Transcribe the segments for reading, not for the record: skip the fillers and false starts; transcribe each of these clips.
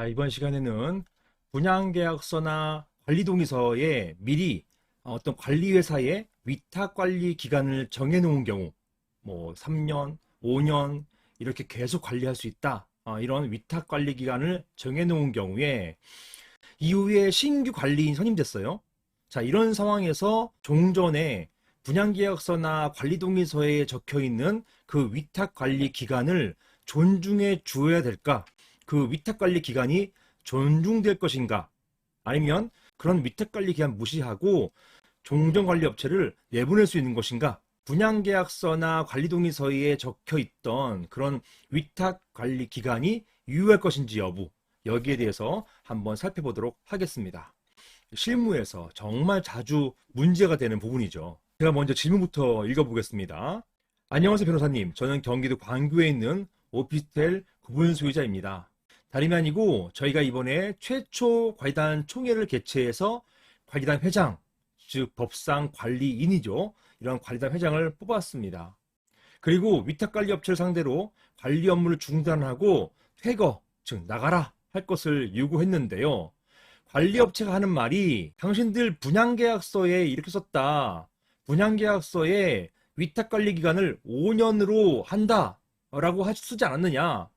자, 이번 시간에는 분양계약서나 관리동의서에 미리 어떤 관리회사의 위탁관리 기간을 정해놓은 경우, 뭐 3년, 5년 이렇게 계속 관리할 수 있다. 이런 위탁관리 기간을 정해놓은 경우에 이후에 신규 관리인 선임됐어요. 자, 이런 상황에서 종전에 분양계약서나 관리동의서에 적혀있는 그 위탁관리 기간을 존중해 주어야 될까? 그 위탁관리 기간이 존중될 것인가? 아니면 그런 위탁관리 기간 무시하고 종전관리업체를 내보낼 수 있는 것인가? 분양계약서나 관리동의서에 적혀있던 그런 위탁관리 기간이 유효할 것인지 여부, 여기에 대해서 한번 살펴보도록 하겠습니다. 실무에서 정말 자주 문제가 되는 부분이죠. 제가 먼저 질문부터 읽어보겠습니다. 안녕하세요, 변호사님. 저는 경기도 광교에 있는 오피스텔 구분 소유자입니다. 다름이 아니고 저희가 이번에 최초 관리단 총회를 개최해서 관리단 회장, 즉 법상 관리인이죠. 이런 관리단 회장을 뽑았습니다. 그리고 위탁관리업체를 상대로 관리 업무를 중단하고 퇴거, 즉 나가라 할 것을 요구했는데요. 관리업체가 하는 말이 당신들 분양계약서에 이렇게 썼다. 분양계약서에 위탁관리 기간을 5년으로 한다 라고 쓰지 않았느냐.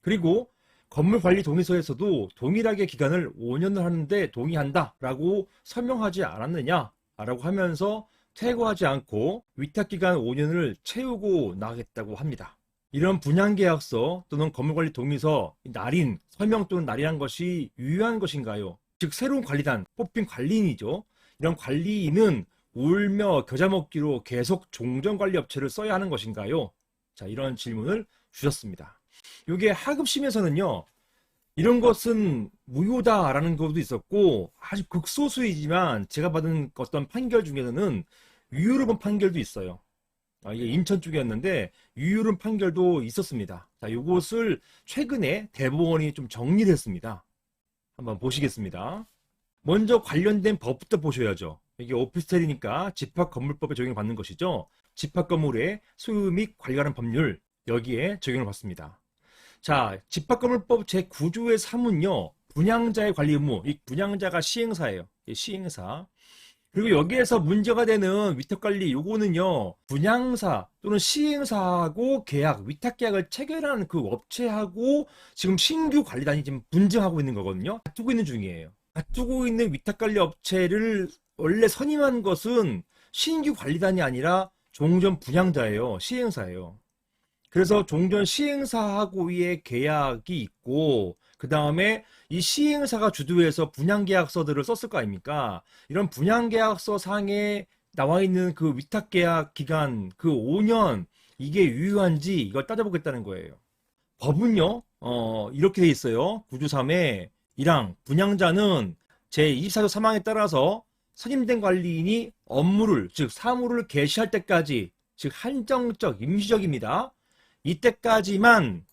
그리고 건물관리동의서에서도 동일하게 기간을 5년을 하는데 동의한다 라고 설명하지 않았느냐 라고 하면서 퇴거하지 않고 위탁기간 5년을 채우고 나가겠다고 합니다. 이런 분양계약서 또는 건물관리동의서 날인, 서명 또는 날인한 것이 유효한 것인가요? 즉 새로운 관리단, 뽑힌 관리인이죠. 이런 관리인은 울며 겨자 먹기로 계속 종전관리업체를 써야 하는 것인가요? 자, 이런 질문을 주셨습니다. 이게 하급심에서는요, 이런 것은 무효다라는 것도 있었고, 아주 극소수이지만 제가 받은 어떤 판결 중에서는 유효를 본 판결도 있어요. 이게 인천 쪽이었는데 유효를 판결도 있었습니다. 자, 이것을 최근에 대법원이 좀 정리를 했습니다. 한번 보시겠습니다. 먼저 관련된 법부터 보셔야죠. 이게 오피스텔이니까 집합건물법에 적용을 받는 것이죠. 집합건물의 소유 및 관리하는 법률, 여기에 적용을 받습니다. 자, 집합건물법 제9조의 3은요, 분양자의 관리 의무, 이 분양자가 시행사예요. 시행사. 그리고 여기에서 문제가 되는 위탁관리, 요거는요, 분양사 또는 시행사하고 계약, 위탁계약을 체결한 그 업체하고 지금 신규 관리단이 지금 분쟁하고 있는 거거든요. 다투고 있는 중이에요. 다투고 있는 위탁관리 업체를 원래 선임한 것은 신규 관리단이 아니라 종전 분양자예요. 시행사예요. 그래서 종전 시행사하고의 계약이 있고, 그 다음에 이 시행사가 주도해서 분양계약서들을 썼을 거 아닙니까? 이런 분양계약서 상에 나와 있는 그 위탁계약 기간, 그 5년, 이게 유효한지 이걸 따져보겠다는 거예요. 법은요, 이렇게 돼 있어요. 9조 3에 1항, 분양자는 제24조 3항에 따라서 선임된 관리인이 업무를, 즉 사무를 개시할 때까지, 즉 한정적, 임시적입니다. 이때까지만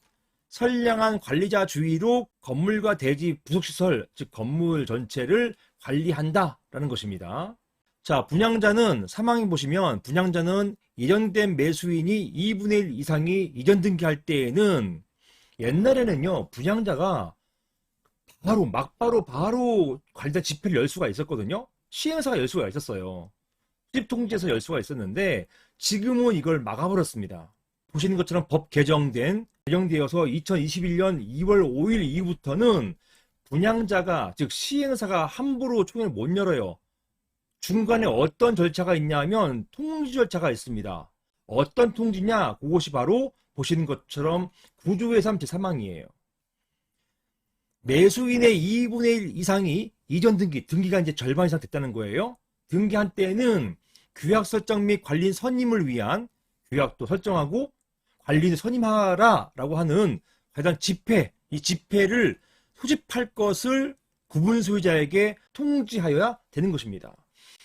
선량한 관리자 주의로 건물과 대지 부속시설, 즉 건물 전체를 관리한다라는 것입니다. 자, 분양자는 3항에 보시면 분양자는 예정된 매수인이 2분의 1 이상이 이전 등기할 때에는 옛날에는요, 분양자가 바로 관리자 집회를 열 수가 있었거든요. 시행사가 열 수가 있었어요. 수집통지에서 열 수가 있었는데 지금은 이걸 막아버렸습니다. 보시는 것처럼 법 개정되어서 2021년 2월 5일 이후부터는 분양자가, 즉 시행사가 함부로 총회를 못 열어요. 중간에 어떤 절차가 있냐면 통지 절차가 있습니다. 어떤 통지냐? 그것이 바로 보시는 것처럼 9조의 3 제3항이에요. 매수인의 2분의 1 이상이 이전 등기가 이제 절반 이상 됐다는 거예요. 등기한 때는 규약 설정 및 관리인 선임을 위한 규약도 설정하고 관리인을 선임하라 라고 하는 관련 집회, 이 집회를 소집할 것을 구분 소유자에게 통지하여야 되는 것입니다.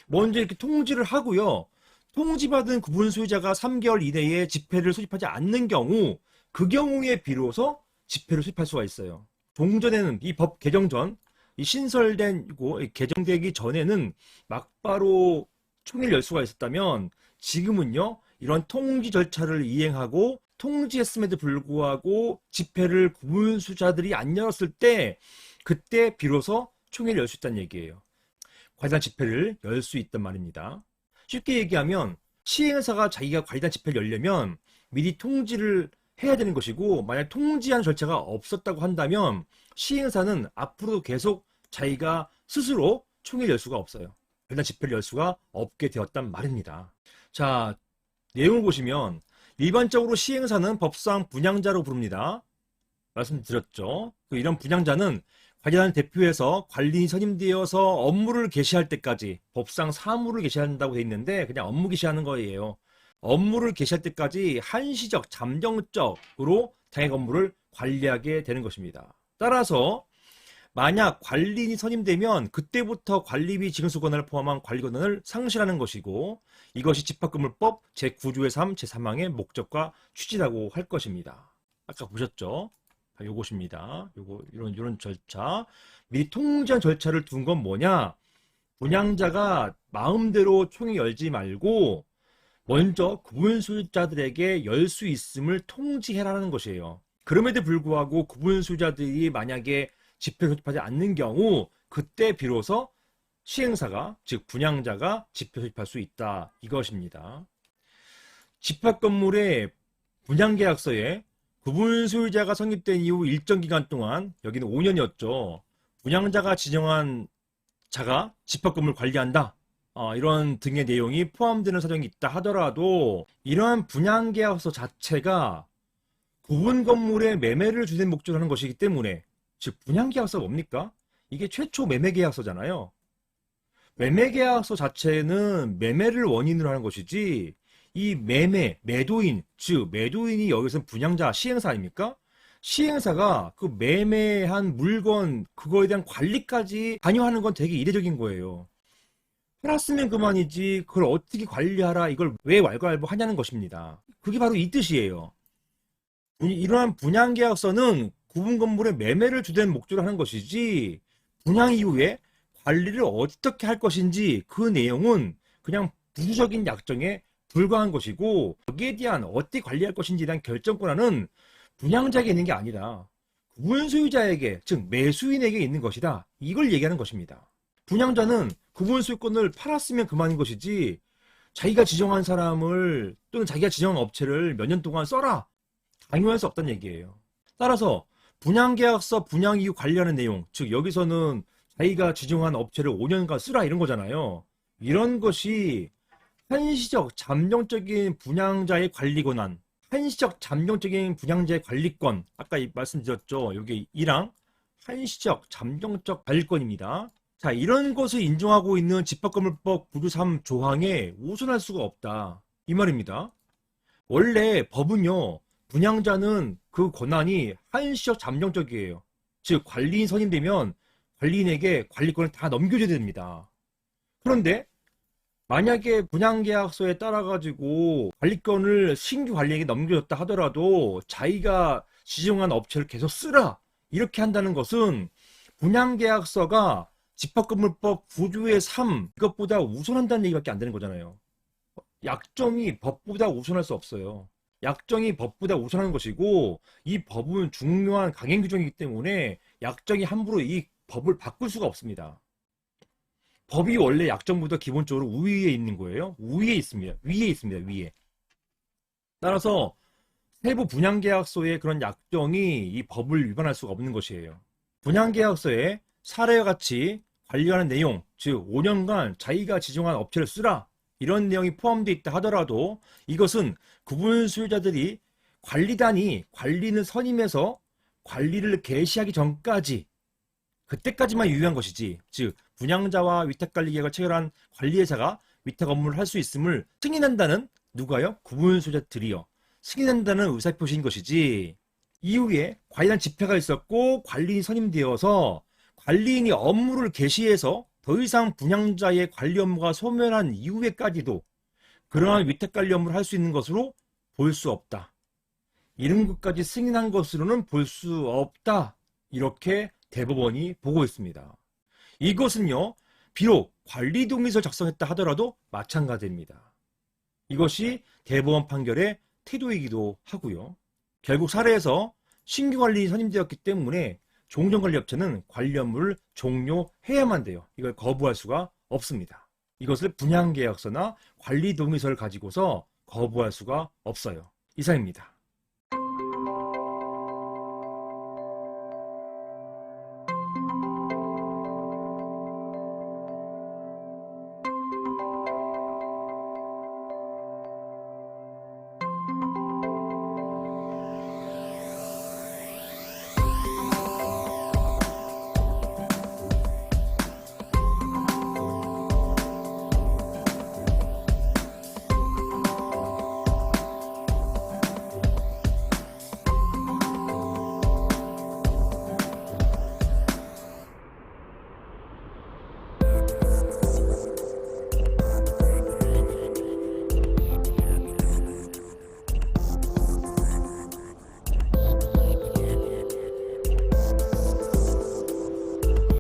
먼저 이렇게 통지를 하고요. 통지받은 구분 소유자가 3개월 이내에 집회를 소집하지 않는 경우, 그 경우에 비로소 집회를 소집할 수가 있어요. 종전에는 이 법 개정 전, 이 신설되고 개정되기 전에는 막바로 총회를 열 수가 있었다면 지금은요, 이런 통지 절차를 이행하고 통지했음에도 불구하고 집회를 구분수자들이 안 열었을 때 그때 비로소 총회를 열 수 있다는 얘기예요. 관리단 집회를 열 수 있단 말입니다. 쉽게 얘기하면 시행사가 자기가 관리단 집회를 열려면 미리 통지를 해야 되는 것이고, 만약 통지하는 절차가 없었다고 한다면 시행사는 앞으로 계속 자기가 스스로 총회를 열 수가 없어요. 관리단 집회를 열 수가 없게 되었단 말입니다. 자, 내용을 보시면 일반적으로 시행사는 법상 분양자로 부릅니다. 말씀드렸죠. 이런 분양자는 관리단 대표에서 관리인이 선임되어서 업무를 개시할 때까지, 법상 사무를 개시한다고 돼 있는데 그냥 업무 개시하는 거예요. 업무를 개시할 때까지 한시적, 잠정적으로 당의 업무를 관리하게 되는 것입니다. 따라서 만약 관리인이 선임되면 그때부터 관리비 지급수 권한을 포함한 관리 권한을 상실하는 것이고, 이것이 집합건물법 제9조의 3, 제3항의 목적과 취지라고 할 것입니다. 아까 보셨죠? 요것입니다. 이런 절차. 미리 통지한 절차를 둔 건 뭐냐? 분양자가 마음대로 총회 열지 말고 먼저 구분수자들에게 열 수 있음을 통지해라는 것이에요. 그럼에도 불구하고 구분수자들이 만약에 집회 소집하지 않는 경우, 그때 비로소 시행사가, 즉 분양자가 집회 소집할 수 있다, 이것입니다. 집합건물의 분양계약서에 구분소유자가 성립된 이후 일정 기간 동안, 여기는 5년이었죠. 분양자가 지정한 자가 집합건물을 관리한다, 이런 등의 내용이 포함되는 사정이 있다 하더라도, 이러한 분양계약서 자체가 구분건물의 매매를 주된 목적으로 하는 것이기 때문에, 즉 분양계약서가 뭡니까? 이게 최초 매매계약서잖아요. 매매계약서 자체는 매매를 원인으로 하는 것이지, 이 매도인, 즉 매도인이 여기서는 분양자, 시행사 아닙니까? 시행사가 그 매매한 물건, 그거에 대한 관리까지 관여하는 건 되게 이례적인 거예요. 팔았으면 그만이지 그걸 어떻게 관리하라, 이걸 왜 왈가왈부하냐는 것입니다. 그게 바로 이 뜻이에요. 이러한 분양계약서는 구분건물의 매매를 주된 목적으로 하는 것이지, 분양 이후에 관리를 어떻게 할 것인지 그 내용은 그냥 부수적인 약정에 불과한 것이고, 여기에 대한 어떻게 관리할 것인지에 대한 결정 권한은 분양자에게 있는 게 아니라 구분 소유자에게, 즉 매수인에게 있는 것이다, 이걸 얘기하는 것입니다. 분양자는 구분 소유권을 팔았으면 그만인 것이지, 자기가 지정한 사람을 또는 자기가 지정한 업체를 몇 년 동안 써라, 강요할 수 없다는 얘기예요. 따라서 분양계약서 분양 이후 관리하는 내용, 즉 여기서는 자기가 지정한 업체를 5년간 쓰라, 이런 거잖아요. 이런 것이 한시적 잠정적인 분양자의 관리 권한, 한시적 잠정적인 분양자의 관리권, 아까 말씀드렸죠. 여기 1항 한시적 잠정적 관리권입니다. 자, 이런 것을 인정하고 있는 집합건물법 9조 3 조항에 우선할 수가 없다, 이 말입니다. 원래 법은요, 분양자는 그 권한이 한시적 잠정적이에요. 즉 관리인 선임되면 관리인에게 관리권을 다 넘겨줘야 됩니다. 그런데 만약에 분양계약서에 따라가지고 관리권을 신규 관리인에게 넘겨줬다 하더라도 자기가 지정한 업체를 계속 쓰라, 이렇게 한다는 것은 분양계약서가 집합건물법 9조의 3, 이것보다 우선한다는 얘기밖에 안 되는 거잖아요. 약정이 법보다 우선할 수 없어요. 약정이 법보다 우선하는 것이고, 이 법은 중요한 강행 규정이기 때문에 약정이 함부로 이 법을 바꿀 수가 없습니다. 법이 원래 약정보다 기본적으로 우위에 있는 거예요. 위에 있습니다. 위에. 따라서 세부 분양계약서의 그런 약정이 이 법을 위반할 수가 없는 것이에요. 분양계약서에 사례와 같이 관리하는 내용, 즉 5년간 자기가 지정한 업체를 쓰라, 이런 내용이 포함되어 있다 하더라도 이것은 구분 소유자들이 관리단이 관리인을 선임해서 관리를 개시하기 전까지, 그때까지만 유효한 것이지, 즉 분양자와 위탁관리계약을 체결한 관리회사가 위탁 업무를 할 수 있음을 승인한다는, 누가요? 구분 소유자들이요, 승인한다는 의사표시인 것이지, 이후에 관리단 집회가 있었고 관리인이 선임되어서 관리인이 업무를 개시해서 더 이상 분양자의 관리 업무가 소멸한 이후에까지도 그러한 위탁관리 업무를 할 수 있는 것으로 볼 수 없다. 이런 것까지 승인한 것으로는 볼 수 없다, 이렇게 대법원이 보고 있습니다. 이것은요, 비록 관리 동의서를 작성했다 하더라도 마찬가지입니다. 이것이 대법원 판결의 태도이기도 하고요. 결국 사례에서 신규 관리인이 선임되었기 때문에 종전관리업체는 관리 업무를 종료해야만 돼요. 이걸 거부할 수가 없습니다. 이것을 분양계약서나 관리동의서를 가지고서 거부할 수가 없어요. 이상입니다.